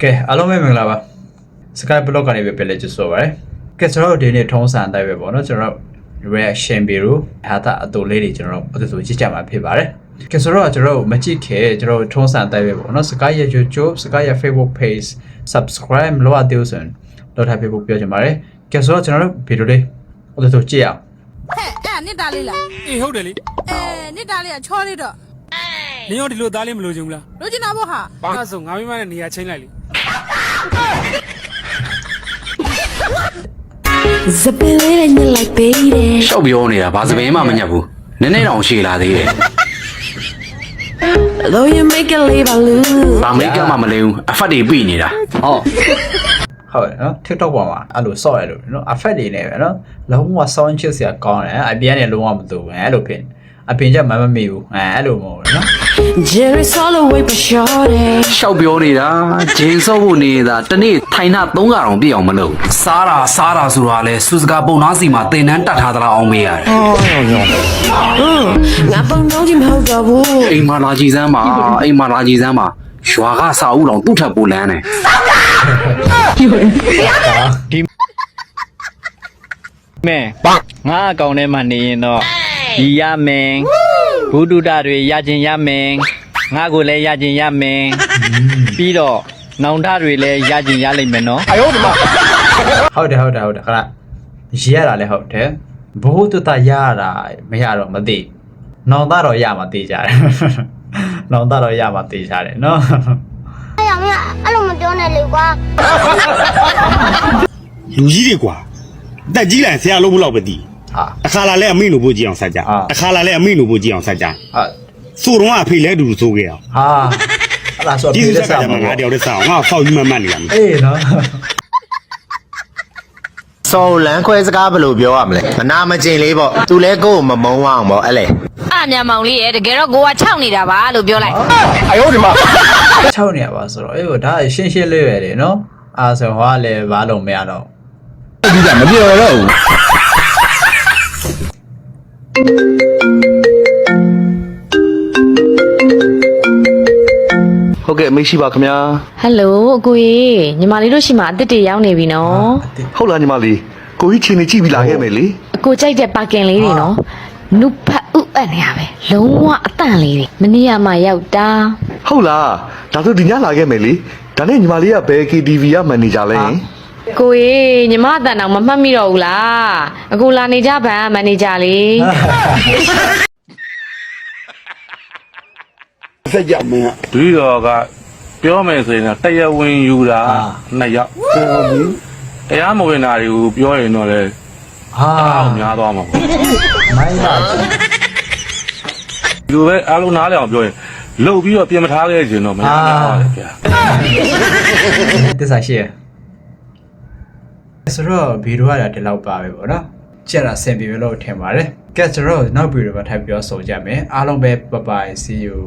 ကဲအားလုံးပဲမင်္ဂလာပါ Sky Blog ကနေပဲပြန်လဲကြဆိုပါရယ်ကဲကျွန်တော်တို့ဒီနေ့ထုံးစံအတိုင်းပဲပေါ့နော်ကျွန်တော်တို့ reaction ပြီးတော့ဟာတာအတူလေးတွေကျွန်တော်တို့အဲ့ဒါဆိုကြည့်ကြမှာဖြစ်ပါတယ်ကဲဆိုတော့ကျွန်တော်တို့မကြည့်ခဲ့ကျွန်တော်တို့ထုံးစံအတိုင်းပဲပေါ့နော် Sky ရဲ့ YouTube Sky ရဲ့ Facebook page subscribe လုပ်ရသေးဦးစင်လောက်ထား Facebook ပြောချင်ပါတယ်ကဲဆိုတော့ကျွန်တော်တို့ဗီဒီယိုလေးအဲ့ဒါဆိုကြည့်အောင်ဟဲ့အဲ့နစ်တာလေးလားအေးဟုတ်တယ်လေနစ်တာလေးကချောလေးတော့နင်ရောဒီလိုသားလေးမလို့ချင်ဘူးလားလိုချင်တာပေါ့ဟာအဲ့ဆိုငါမိမနဲ့နေရာချင်းလိုက်လေဇပင်းလေးနဲ့လိုက်ပေးတယ်ရှောက်ပြောနေတာဘာစပင်းမှမညက်ဘူးနည်းနည်းတောင်ရှည်လာသေးတယ် Though you make it leave a lose ဘာမိတ်ကမှမလဲဘူးအဖတ်တွေပြိနေတာဟုတ်တယ်နော် TikTok ပေါ်မှာအဲ့လိုဆော့ရလို့နော် effect တွေနဲ့ပဲနော်လုံးဝ sound ချစ်စရာကောင်းတယ်အပြင်ကနေလုံးဝမတူဘူးအဲ့လိုဖြစ်အပြင်ကျမမမေဘူးအဲ့လိုမဟုတ်ဘူးနော် Jerry solo way for sure ရှောက်ပြောနေတာဂျင်းစော့ဖို့နေတာတနေ့ထိုင်နှ3ကတောင်ပြည့်အောင်မလုပ်စားတာဆိုတာလဲစူစကာပုံနာစီမှာတင်တန်းတတ်ထားသလားအောင်မေးရတယ်ငါပုံတော့ဒီမဟုတ်တော့ဘူးအိမ်မှာလာကြည့်စမ်းပါရွာကစာအုပ်တော်သူ့ထပ်ပိုလန်းတယ်ဒီမဲငါအကောင်ထဲမှာနေရင်တော့ဒီရမင်းဘုဒ္ဓတာတွေရခြင်းရမင်းငါကိုလည်းရခြင်းရမင်းပြီးတော့နောင်တတွေလည်းရခြင်းရလိမ့်မယ်နော်အယောဒီမှာဟုတ်တယ်ခဏရရတာလည်းဟုတ်တယ်ဘိုးတူတာရတာမရတော့မသိနောင်တတော့ရမှာသိကြတယ်နောင်တတော့ရမှာသိကြတယ်နော်အဲ့လိုမပြောနဲ့လေကွာလူကြီးတွေကွာတက်ကြီးလိုက်ဆရာလုံးမလို့ပဲတီးဟာအခါလာလဲအမိနုဖို့ကြည့်အောင်ဆက်ကြအခါလာလဲအမိနုဖို့ကြည့်အောင်ဆက်ကြဆိုတော့အဖေလဲတူဆိုခဲ့အောင်ဟာအဲ့ဒါဆိုဒီစက်ကငါတယောက်တည်းစားအောင်ငါဖောက်ယူမှတ်နေရမယ်အေးနော်စော်လန်းခွဲစကားဘယ်လိုပြောရမလဲမနာမကျင်လေးပေါ့သူလဲကိုယ်မမုန်းအောင်ပေါ့အဲ့လေမြန်မောင်လေးရဲ့တကယ်တော့ကိုက6နေတာပါလို့ပြောလိုက်အယောဒီမှာ6နေရပါဆိုတော့အေးဒါရှင်းလေးပဲလေနော်အားဆိုဟောလည်းဘာလို့မရတော့ဒီကမပြောတော့ဘူးဟုတ်ကဲ့မရှိပါခင်ဗျာဟယ်လိုအကိုကြီးညီမလေးတို့ရှိမှအစ်စ်တွေရောက်နေပြီနော်ဟုတ်လားညီမလေးကိုကြီးချင်းနေကြည့်ပြီးလာခဲ့မယ်လေအကိုကြိုက်တဲ့ပါကင်လေးတွေနော်နုဖတ်ဥအပ်နေရပဲလုံးဝအတန့်လေးတွေမနေ့ကမှရောက်တာဟုတ်လားဒါဆိုဒီညလာခဲ့မယ်လေဒါနဲ့ညီမလေးကဘယ် KTV ကမန်နေဂျာလဲကိုကြီးညီမအတန်တော့မမှတ်မိတော့ဘူးလားအခုလာနေကြဗန်မန်နေဂျာလေးဆက်ကြမင်းဒွိတော်ကပြောမယ်ဆိုရင်တရားဝင်ယူတာ2ယောက်တရားမဝင်တာတွေကိုပြောရင်တော့လေအောင်များသွားမှာပေါ့မိုင်းပါဒီလိုပဲအားလုံးနားလည်အောင်ပြောရင်လှုပ်ပြီးတော့ပြင်မထားခဲ့ခြင်းတော့မရဘူးဗျာတစ္ဆာရှိရဆိုတော့ဗီဒီယိုရတာဒီလောက်ပါပဲပေါ့နော်ကြက်တာဆင်ပြေလို့ထင်ပါတယ်ကဲကျွန်တော်နောက်ဗီဒီယိုမှာထပ်ပြောဆိုကြမယ်အားလုံးပဲ bye bye see you